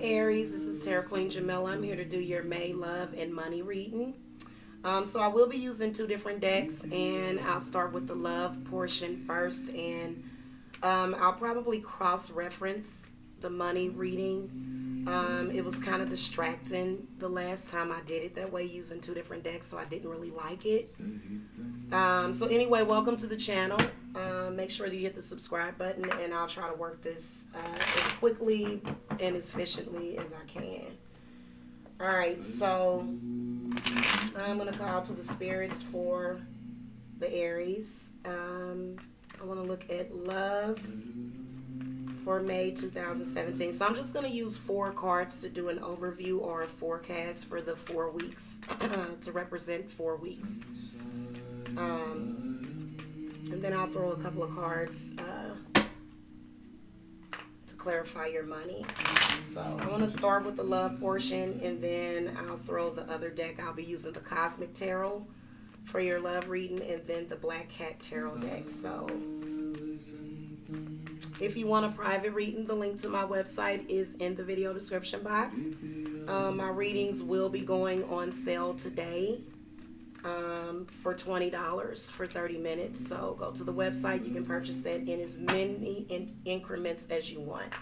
Aries, this is Tarot Queen Jamila. I'm here to do your May love and money reading. So I will be using two different decks, and I'll start with the love portion first, and I'll probably cross-reference the money reading. It was kind of distracting the last time I did it that way, using two different decks, so I didn't really like it. So anyway, welcome to the channel. Make sure that you hit the subscribe button, and I'll try to work this as quickly and as efficiently as I can. Alright, so I'm going to call to the spirits for the Aries. I want to look at love for May 2017. So I'm just going to use 4 cards to do an overview or a forecast for the 4 weeks to represent 4 weeks. And then I'll throw a couple of cards to clarify your money. So I want to start with the love portion, and then I'll throw the other deck. I'll be using the Cosmic Tarot for your love reading, and then the Black Cat Tarot deck. So if you want a private reading, the link to my website is in the video description box. My readings will be going on sale today for $20 for 30 minutes. So go to the website. You can purchase that in as many increments as you want.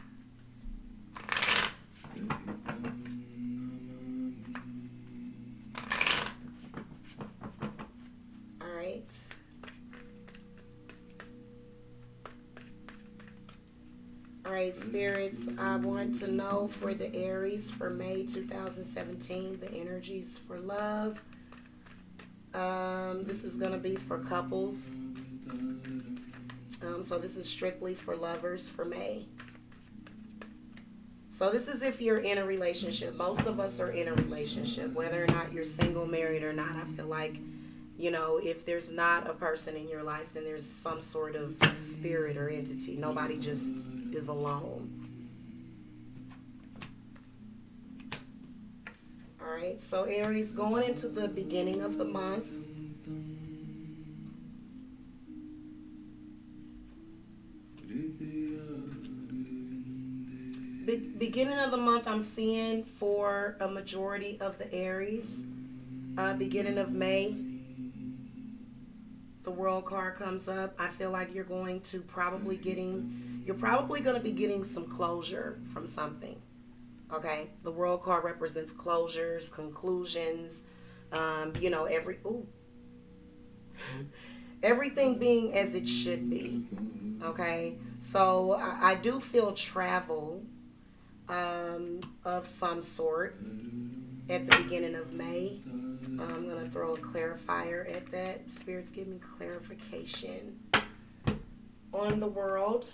All right. All right, spirits, I want to know for the Aries for May 2017, the energies for love. This is going to be for couples. So this is strictly for lovers for May. So this is if you're in a relationship. Most of us are in a relationship, whether or not you're single, married or not. I feel like, you know, if there's not a person in your life, then there's some sort of spirit or entity. Nobody just is alone. All right, so Aries, going into the beginning of the month, beginning of the month, I'm seeing for a majority of the Aries, beginning of May, the World card comes up. I feel like you're going to probably going to be getting some closure from something. Okay, the World card represents closures, conclusions, you know, everything being as it should be. Okay, so I do feel travel of some sort at the beginning of May. I'm going to throw a clarifier at that. Spirits, give me clarification on the World.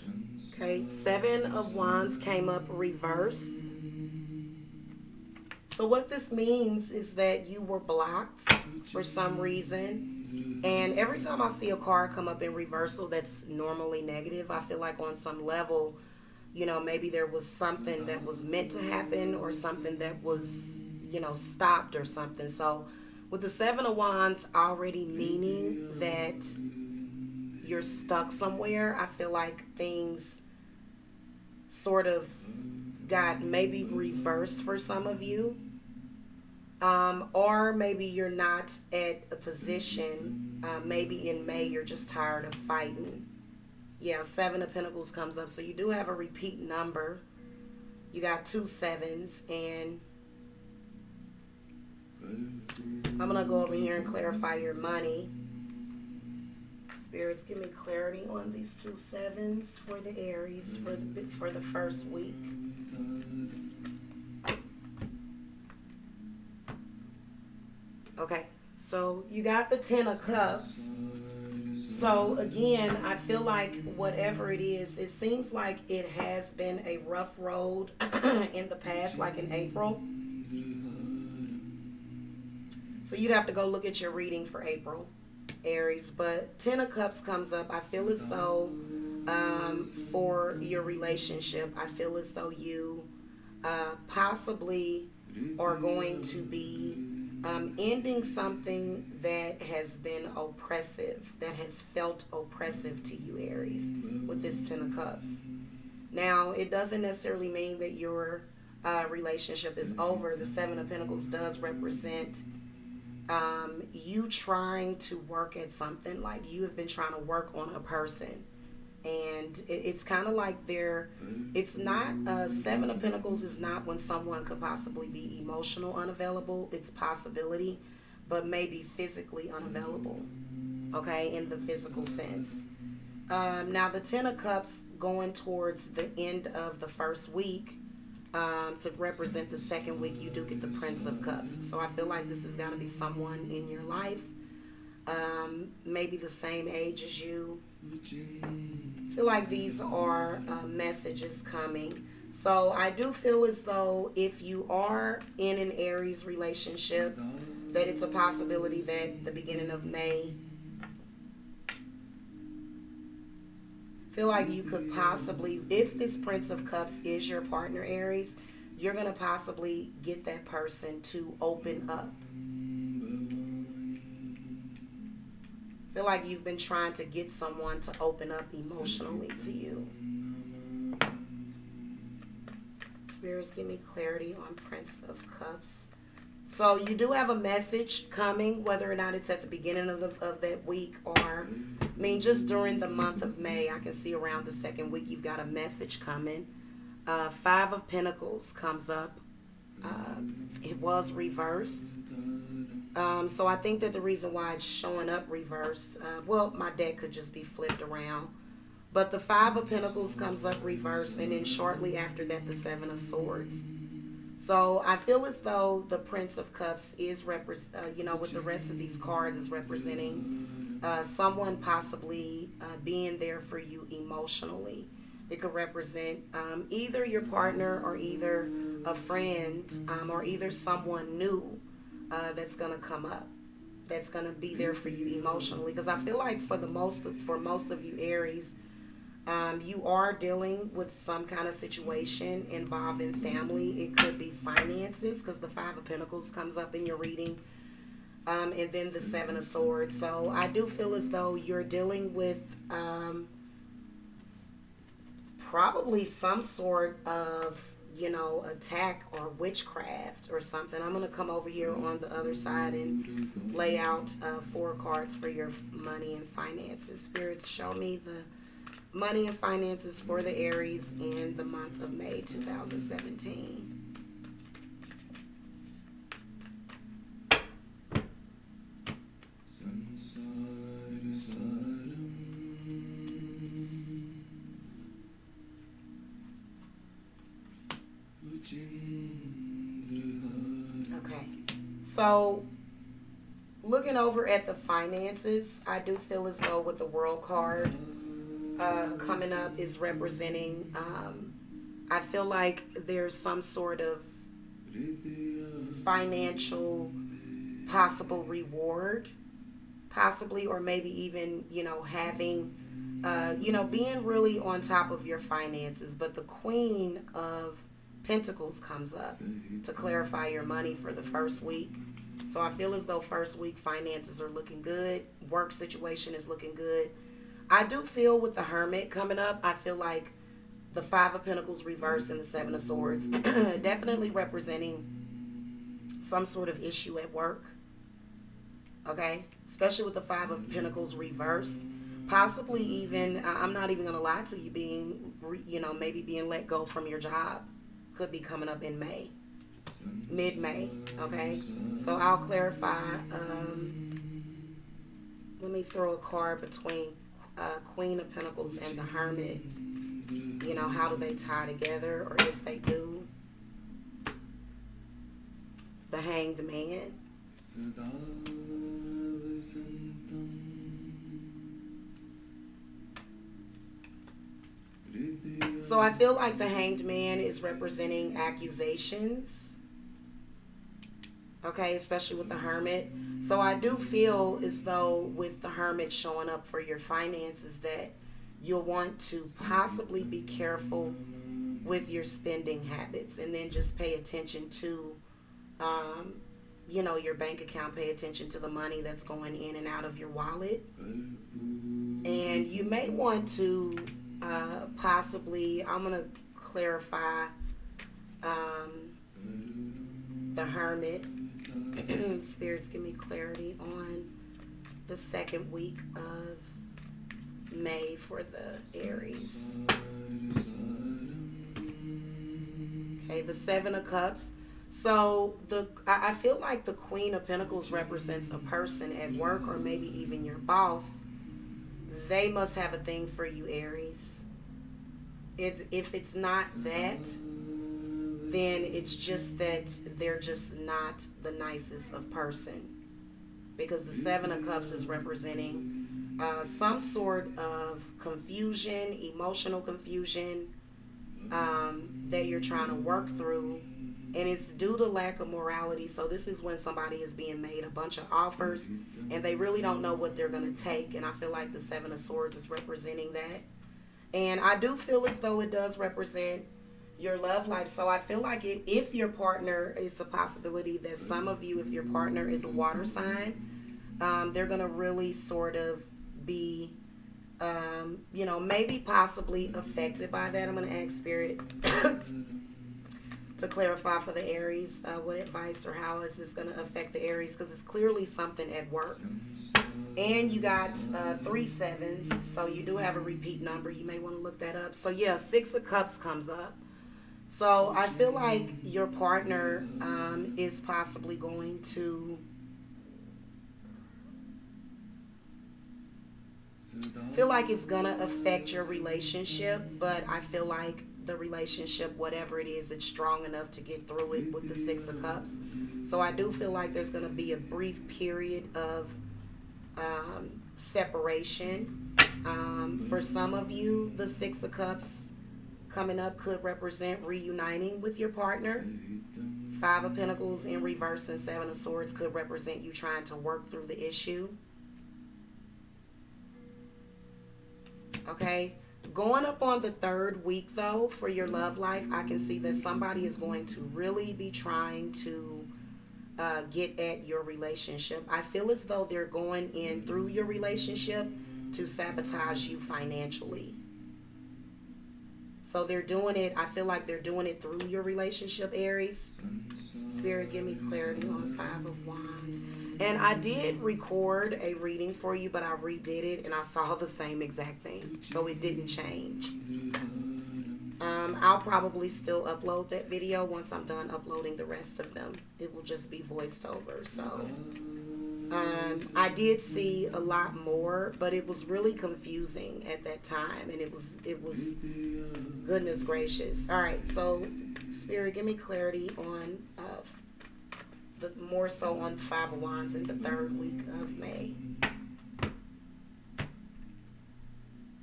Okay, 7 of Wands came up reversed. So what this means is that you were blocked for some reason. And every time I see a card come up in reversal that's normally negative, I feel like on some level, you know, maybe there was something that was meant to happen or something that was, you know, stopped or something. So with the 7 of Wands already meaning that you're stuck somewhere, I feel like things sort of got maybe reversed for some of you. Or maybe you're not at a position, maybe in May you're just tired of fighting. Yeah, 7 of Pentacles comes up, so you do have a repeat number. You got 2 7s, and I'm going to go over here and clarify your money. Spirits, give me clarity on these 2 7s for the Aries for the first week. Okay, so you got the 10 of Cups. So again, I feel like whatever it is, it seems like it has been a rough road in the past, like in April. So you'd have to go look at your reading for April, Aries. But 10 of Cups comes up. I feel as though for your relationship, I feel as though you possibly are going to be ending something that has been oppressive, that has felt oppressive to you, Aries, with this 10 of Cups. Now, it doesn't necessarily mean that you're relationship is over, the Seven of Pentacles does represent you trying to work at something. Like you have been trying to work on a person, and it's kind of like it's not, Seven of Pentacles is not when someone could possibly be emotional unavailable. It's possibility, but maybe physically unavailable, okay, in the physical sense. Now the Ten of Cups going towards the end of the first week, to represent the second week, you do get the Prince of Cups. So I feel like this has got to be someone in your life, maybe the same age as you. I feel like these are messages coming. So I do feel as though if you are in an Aries relationship, that it's a possibility that the beginning of May, feel like you could possibly, if this Prince of Cups is your partner, Aries, you're going to possibly get that person to open up. Feel like you've been trying to get someone to open up emotionally to you. Spirits, give me clarity on Prince of Cups. So you do have a message coming, whether or not it's at the beginning of that week, or, I mean, just during the month of May. I can see around the second week you've got a message coming. Five of Pentacles comes up. It was reversed. So I think that the reason why it's showing up reversed, well, my deck could just be flipped around. But the Five of Pentacles comes up reversed, and then shortly after that, the Seven of Swords. So I feel as though the Prince of Cups is, with the rest of these cards, is representing someone possibly being there for you emotionally. It could represent either your partner or either a friend, or either someone new that's going to come up, that's going to be there for you emotionally. Because I feel like for most of you Aries, you are dealing with some kind of situation involving family. It could be finances, because the Five of Pentacles comes up in your reading, and then the Seven of Swords. So I do feel as though you're dealing with probably some sort of, attack or witchcraft or something. I'm going to come over here on the other side and lay out 4 cards for your money and finances. Spirits, show me the money and finances for the Aries in the month of May 2017. Okay, so looking over at the finances, I do feel as though with the World card coming up is representing, I feel like there's some sort of financial possible reward, possibly, or maybe even, having, being really on top of your finances. But the Queen of Pentacles comes up to clarify your money for the first week. So I feel as though first week finances are looking good. Work situation is looking good. I do feel with the Hermit coming up, I feel like the Five of Pentacles reversed and the Seven of Swords definitely representing some sort of issue at work. Okay? Especially with the Five of Pentacles reversed. Possibly even, I'm not even going to lie to you, being, maybe being let go from your job. Could be coming up in May. Mid-May. Okay? So I'll clarify. Let me throw a card between Queen of Pentacles and the Hermit. How do they tie together, or if they do? The Hanged Man. So I feel like the Hanged Man is representing accusations. Okay, especially with the Hermit. So I do feel as though with the Hermit showing up for your finances that you'll want to possibly be careful with your spending habits, and then just pay attention to, your bank account. Pay attention to the money that's going in and out of your wallet. And you may want to possibly, I'm going to clarify, the Hermit. Spirits, give me clarity on the second week of May for the Aries. Okay, the Seven of Cups. So I feel like the Queen of Pentacles represents a person at work, or maybe even your boss. They must have a thing for you, Aries. If it's not that, then it's just that they're just not the nicest of person. Because the Seven of Cups is representing some sort of confusion, emotional confusion, that you're trying to work through, and it's due to lack of morality. So this is when somebody is being made a bunch of offers and they really don't know what they're going to take, and I feel like the Seven of Swords is representing that. And I do feel as though it does represent your love life. So I feel like if your partner, is a possibility that some of you, if your partner is a water sign, they're going to really sort of be maybe possibly affected by that. I'm going to ask Spirit to clarify for the Aries what advice or how is this going to affect the Aries, because it's clearly something at work. And you got 3 sevens, so you do have a repeat number. You may want to look that up. So yeah, 6 of Cups comes up. So I feel like your partner is possibly going to feel like it's gonna affect your relationship, but I feel like the relationship, whatever it is, it's strong enough to get through it with the 6 of Cups. So I do feel like there's gonna be a brief period of separation. For some of you, the 6 of Cups coming up could represent reuniting with your partner. 5 of Pentacles in reverse and 7 of Swords could represent you trying to work through the issue. Okay, going up on the 3rd week though for your love life, I can see that somebody is going to really be trying to get at your relationship. I feel as though they're going in through your relationship to sabotage you financially. So they're doing it, I feel like they're doing it through your relationship, Aries. Spirit, give me clarity on 5 of Wands. And I did record a reading for you, but I redid it and I saw the same exact thing. So it didn't change. I'll probably still upload that video once I'm done uploading the rest of them. It will just be voiced over. So I did see a lot more, but it was really confusing at that time, and it was goodness gracious. All right, so Spirit, give me clarity on more so on 5 of Wands in the 3rd week of May.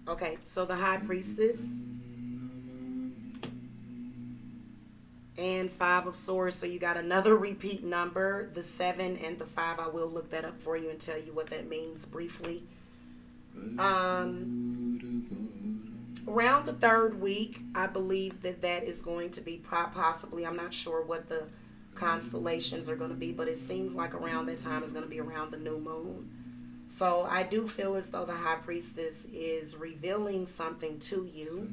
Okay, so the High Priestess and 5 of Swords. So you got another repeat number, the 7 and the 5. I will look that up for you and tell you what that means briefly. Around the 3rd week, I believe that is going to be possibly, I'm not sure what the constellations are going to be, but it seems like around that time is going to be around the new moon. So I do feel as though the High Priestess is revealing something to you.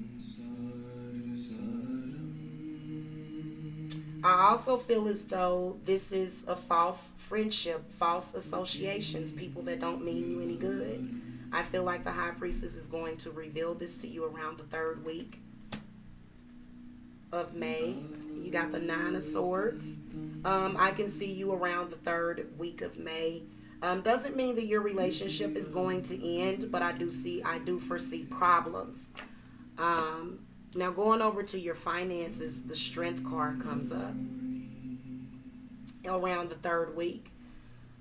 I also feel as though this is a false friendship, false associations, people that don't mean you any good. I feel like the High Priestess is going to reveal this to you around the 3rd week of May. You got the 9 of Swords. I can see you around the 3rd week of May. Doesn't mean that your relationship is going to end, but I do foresee problems. Now going over to your finances, the Strength card comes up around the 3rd week.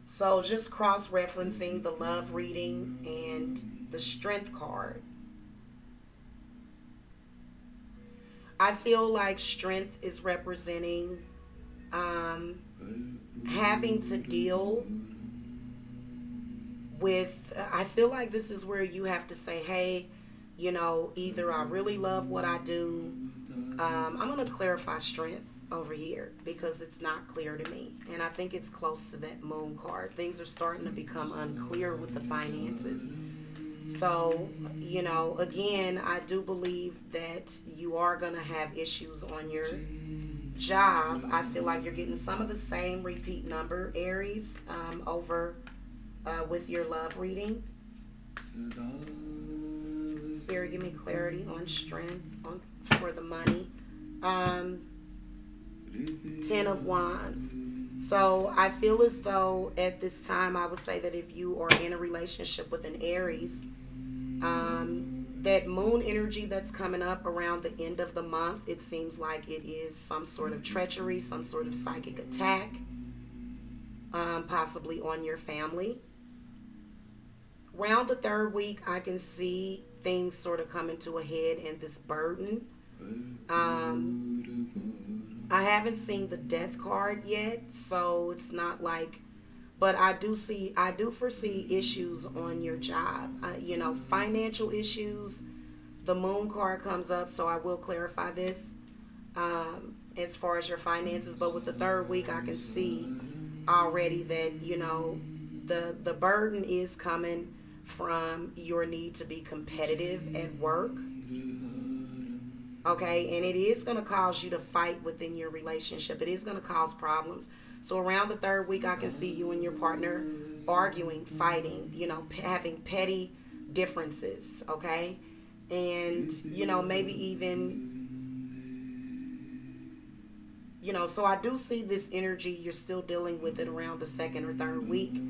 So just cross-referencing the love reading and the Strength card. I feel like strength is representing having to deal with, I feel like this is where you have to say, hey, either I really love what I do. I'm going to clarify strength over here because it's not clear to me. And I think it's close to that moon card. Things are starting to become unclear with the finances. So, again, I do believe that you are going to have issues on your job, I feel like you're getting some of the same repeat number, Aries, over with your love reading. Spirit, give me clarity on strength for the money. 10 of Wands. So I feel as though at this time, I would say that if you are in a relationship with an Aries, that moon energy that's coming up around the end of the month, it seems like it is some sort of treachery, some sort of psychic attack, possibly on your family. Around the third week, I can see things sort of coming to a head and this burden. I haven't seen the death card yet, so it's not like, but I do foresee issues on your job, financial issues. The moon card comes up, so I will clarify this as far as your finances. But with the third week, I can see already that, the burden is coming from your need to be competitive at work. Okay, and it is going to cause you to fight within your relationship. It is going to cause problems. So around the third week, I can see you and your partner arguing, fighting, having petty differences, okay? And, maybe even, so I do see this energy. You're still dealing with it around the second or third week.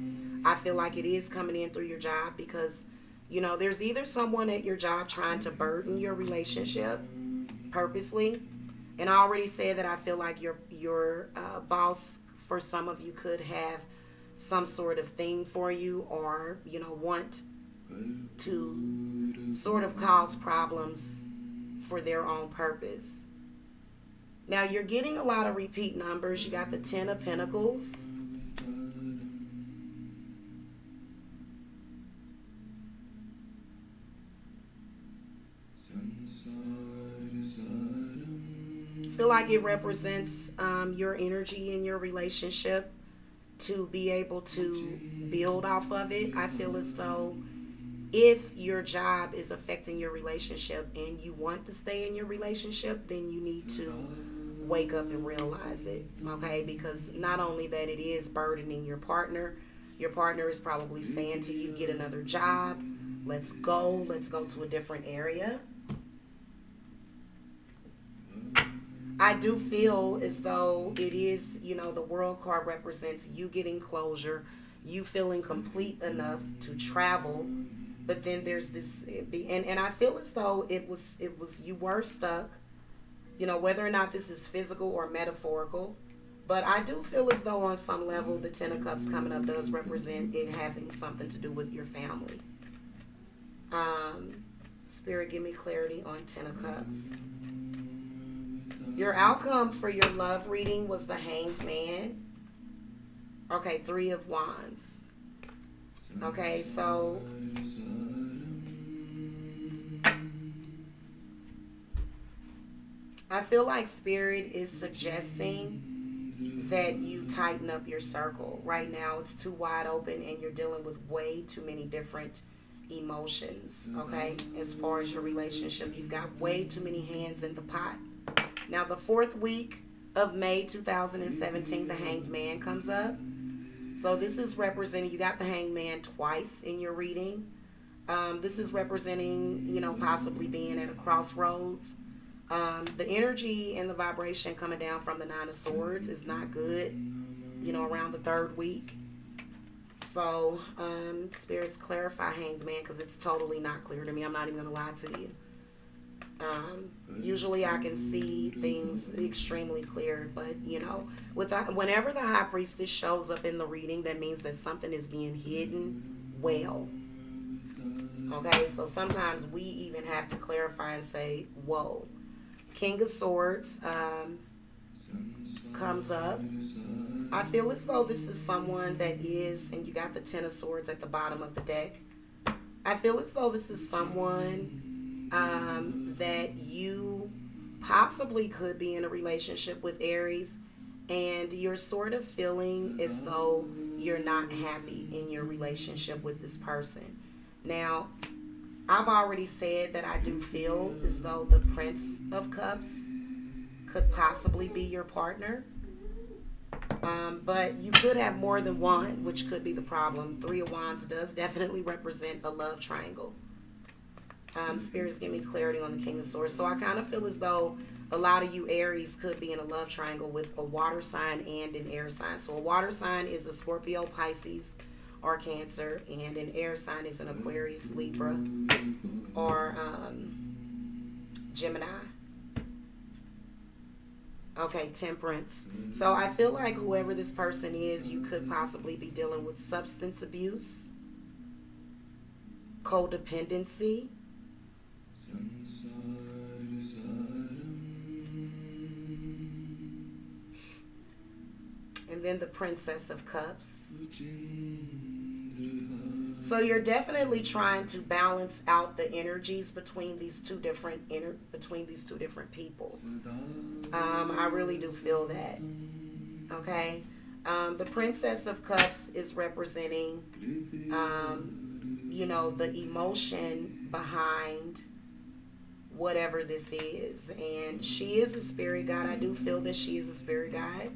I feel like it is coming in through your job because, there's either someone at your job trying to burden your relationship purposely. And I already said that I feel like your boss, for some of you, could have some sort of thing for you or, want to sort of cause problems for their own purpose. Now, you're getting a lot of repeat numbers. You got the 10 of Pentacles. Feel like it represents your energy in your relationship to be able to build off of it. I feel as though if your job is affecting your relationship and you want to stay in your relationship, then you need to wake up and realize it, okay? Because not only that it is burdening your partner is probably saying to you, get another job, let's go to a different area. I do feel as though it is, the World card represents you getting closure, you feeling complete enough to travel. But then there's this, and I feel as though it was you were stuck, whether or not this is physical or metaphorical. But I do feel as though on some level the 10 of Cups coming up does represent it having something to do with your family. Spirit, give me clarity on 10 of Cups. Your outcome for your love reading was the Hanged Man. Okay, 3 of Wands. Okay, so I feel like Spirit is suggesting that you tighten up your circle. Right now it's too wide open and you're dealing with way too many different emotions, okay? As far as your relationship, you've got way too many hands in the pot. Now, the 4th week of May 2017, the Hanged Man comes up. So this is representing, you got the Hanged Man twice in your reading. This is representing, possibly being at a crossroads. The energy and the vibration coming down from the 9 of Swords is not good, around the 3rd week. So, spirits, clarify Hanged Man, because it's totally not clear to me. I'm not even going to lie to you. Usually I can see things extremely clear, but whenever the High Priestess shows up in the reading, that means that something is being hidden well. Okay, so sometimes we even have to clarify and say, whoa. King of Swords comes up. I feel as though this is someone that is, and you got the 10 of Swords at the bottom of the deck. I feel as though this is someone that you possibly could be in a relationship with, Aries, and you're sort of feeling as though you're not happy in your relationship with this person. Now, I've already said that I do feel as though the Prince of Cups could possibly be your partner. But you could have more than one, which could be the problem. Three of Wands does definitely represent a love triangle. Spirits give me clarity on the King of Swords. So I kind of feel as though a lot of you Aries could be in a love triangle with a water sign and an air sign. So a water sign is a Scorpio, Pisces, or Cancer, and an air sign is an Aquarius, Libra, or Gemini. Okay, Temperance. So I feel like whoever this person is, you could possibly be dealing with substance abuse, codependency, and then the Princess of Cups. So you're definitely trying to balance out the energies between these two different people. I really do feel that. Okay. The Princess of Cups is representing, the emotion behind whatever this is, and she is a spirit guide. I do feel that she is a spirit guide.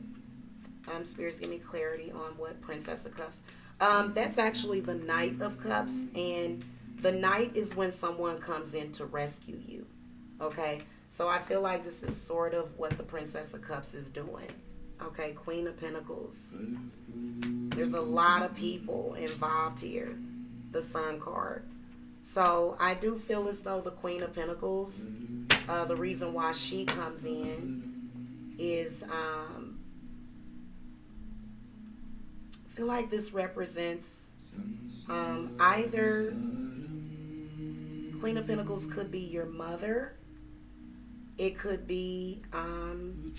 Spirits give me clarity on what Princess of Cups. That's actually the Knight of Cups, and the Knight is when someone comes in to rescue you. Okay, so I feel like this is sort of what the Princess of Cups is doing. Okay, Queen of Pentacles. There's a lot of people involved here. The Sun card. So I do feel as though the Queen of Pentacles, the reason why she comes in is, I feel like this represents either Queen of Pentacles could be your mother. It could be, I'm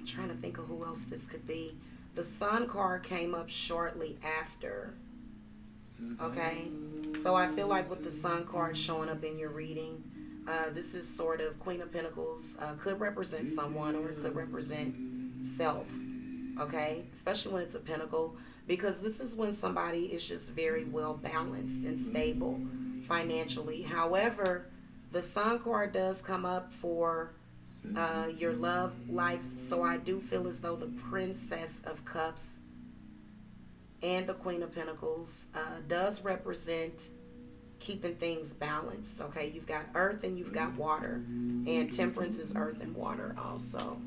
trying to think of who else this could be. The Sun card came up shortly after. Okay, so I feel like with the Sun card showing up in your reading, this is sort of Queen of Pentacles could represent someone, or it could represent self. Okay, especially when it's a pentacle, because this is when somebody is just very well balanced and stable financially. However, the Sun card does come up for your love life, so I do feel as though the Princess of Cups and the Queen of Pentacles does represent keeping things balanced. Okay, you've got earth and you've got water, and Temperance is earth and water also.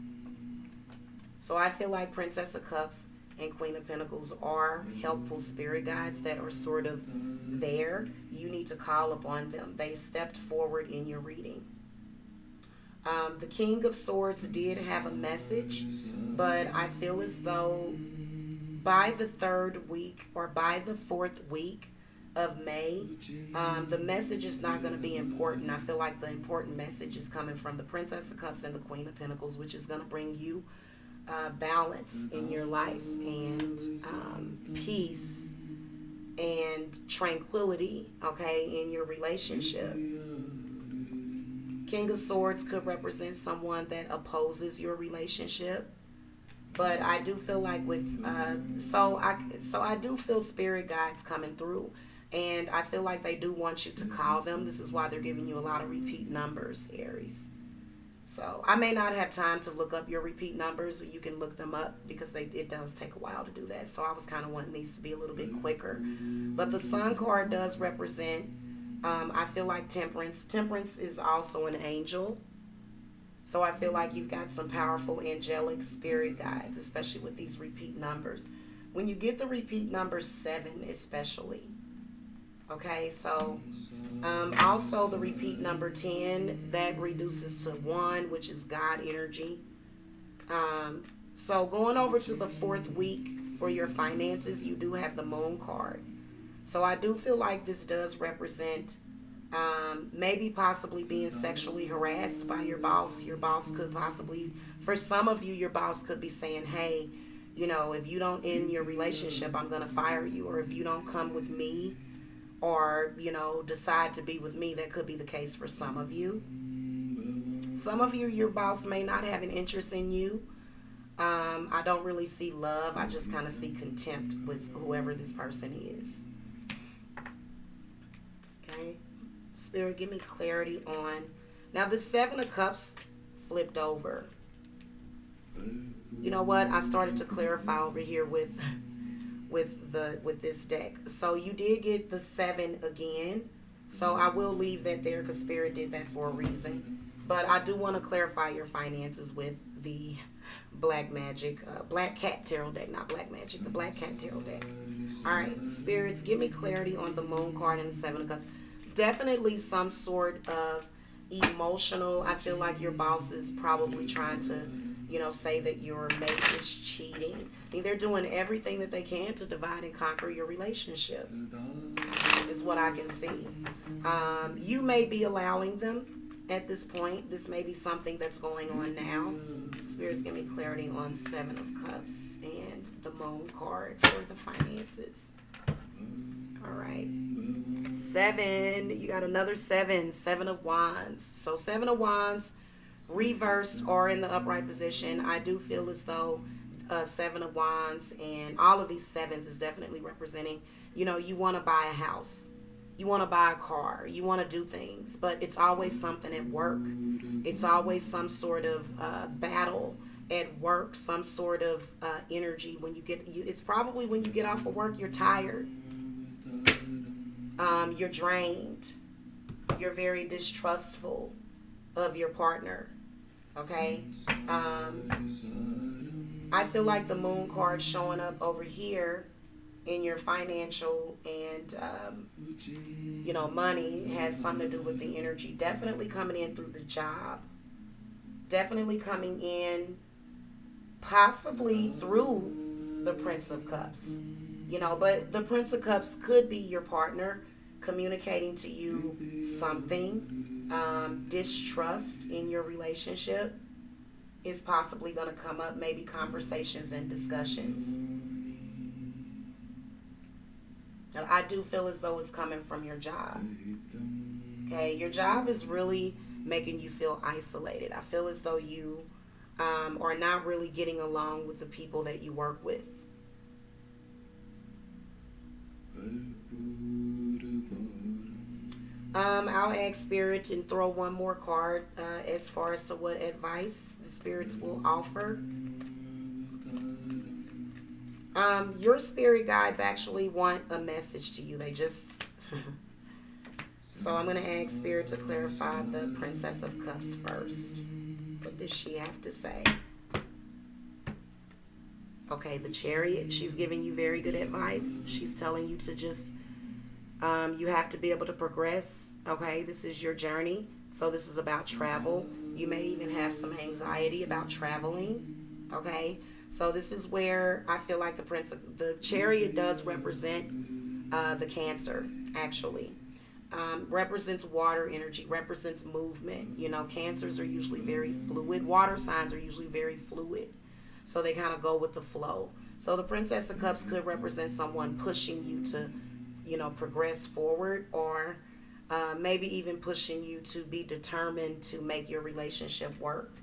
So I feel like Princess of Cups and Queen of Pentacles are helpful spirit guides that are sort of there. You need to call upon them. They stepped forward in your reading. The King of Swords did have a message, but I feel as though by the third week or by the fourth week of May, the message is not going to be important. I feel like the important message is coming from the Princess of Cups and the Queen of Pentacles, which is going to bring you balance in your life and peace and tranquility, okay, in your relationship. King of Swords could represent someone that opposes your relationship, but I do feel like with so I do feel spirit guides coming through, and I feel like they do want you to call them. This is why they're giving you a lot of repeat numbers, Aries. So I may not have time to look up your repeat numbers, but you can look them up because it does take a while to do that. So I was kind of wanting these to be a little bit quicker. But the Sun card does represent, I feel like Temperance. Temperance is also an angel. So I feel like you've got some powerful angelic spirit guides, especially with these repeat numbers. When you get the repeat number 7 especially. Okay, so also the repeat number 10, that reduces to 1, which is God energy. So going over to the fourth week for your finances, you do have the Moon card. So I do feel like this does represent maybe possibly being sexually harassed by your boss. Your boss could possibly, for some of you, your boss could be saying, hey, if you don't end your relationship, I'm going to fire you. Or if you don't come with me, or decide to be with me. That could be the case for some of you. Some of you, your boss may not have an interest in you. I don't really see love. I just kind of see contempt with whoever this person is. Okay, Spirit, give me clarity on Now the Seven of Cups flipped over. You know what? I started to clarify over here with this deck. So you did get the 7 again. So I will leave that there because Spirit did that for a reason. But I do want to clarify your finances with the Black Magic, Black Cat Tarot deck, not Black Magic, the Black Cat Tarot deck. All right, Spirits, give me clarity on the Moon card and the Seven of Cups. Definitely some sort of emotional. I feel like your boss is probably trying to, say that your mate is cheating. I mean, they're doing everything that they can to divide and conquer your relationship, is what I can see. You may be allowing them at this point. This may be something that's going on now. Spirits, give me clarity on Seven of Cups and the Moon card for the finances. All right. 7. You got another 7. 7 of Wands. So 7 of Wands reversed or in the upright position. I do feel as though 7 of Wands and all of these 7s is definitely representing, you want to buy a house. You want to buy a car. You want to do things. But it's always something at work. It's always some sort of battle at work, some sort of energy. When it's probably when you get off of work, you're tired. You're drained. You're very distrustful of your partner. Okay? I feel like the Moon card showing up over here in your financial and, money has something to do with the energy. Definitely coming in through the job. Definitely coming in possibly through the Prince of Cups. But the Prince of Cups could be your partner communicating to you something. Distrust in your relationship is possibly going to come up, maybe conversations and discussions. And I do feel as though it's coming from your job. Okay, your job is really making you feel isolated. I feel as though you are not really getting along with the people that you work with. I'll ask Spirit and throw one more card as far as to what advice the Spirits will offer. Your spirit guides actually want a message to you. They just... So I'm going to ask Spirit to clarify the Princess of Cups first. What does she have to say? Okay, the Chariot. She's giving you very good advice. She's telling you to just... you have to be able to progress. Okay, this is your journey. So this is about travel. You may even have some anxiety about traveling. Okay, so this is where I feel like the Chariot does represent the Cancer, actually. Represents water energy, represents movement. Cancers are usually very fluid. Water signs are usually very fluid. So they kind of go with the flow. So the Princess of Cups could represent someone pushing you to, progress forward, or maybe even pushing you to be determined to make your relationship work.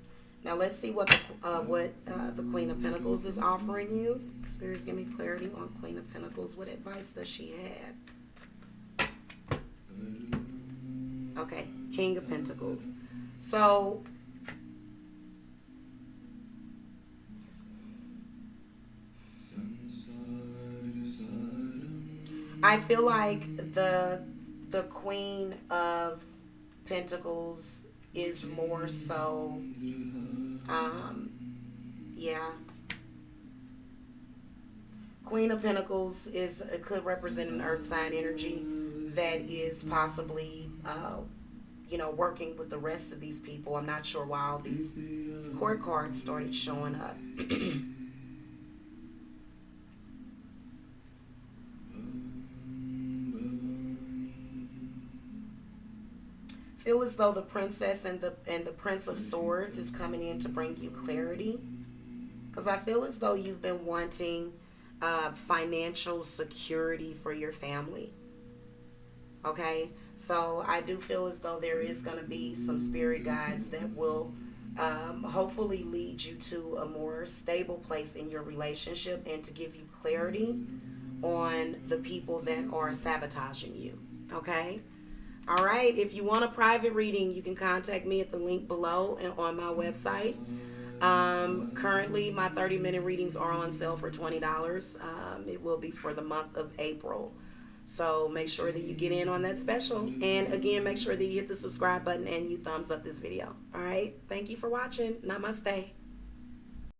Now let's see what the Queen of Pentacles is offering you. Spirits, give me clarity on Queen of Pentacles. What advice does she have? Okay, King of Pentacles. So I feel like the Queen of Pentacles is more so, Queen of Pentacles could represent an earth sign energy that is possibly, working with the rest of these people. I'm not sure why all these court cards started showing up. Feel as though the Princess and the Prince of Swords is coming in to bring you clarity, because I feel as though you've been wanting financial security for your family. Okay, so I do feel as though there is going to be some spirit guides that will hopefully lead you to a more stable place in your relationship and to give you clarity on the people that are sabotaging you. Okay. All right. If you want a private reading, you can contact me at the link below and on my website. Currently, my 30-minute readings are on sale for $20. It will be for the month of April. So make sure that you get in on that special. And again, make sure that you hit the subscribe button and you thumbs up this video. All right. Thank you for watching. Namaste.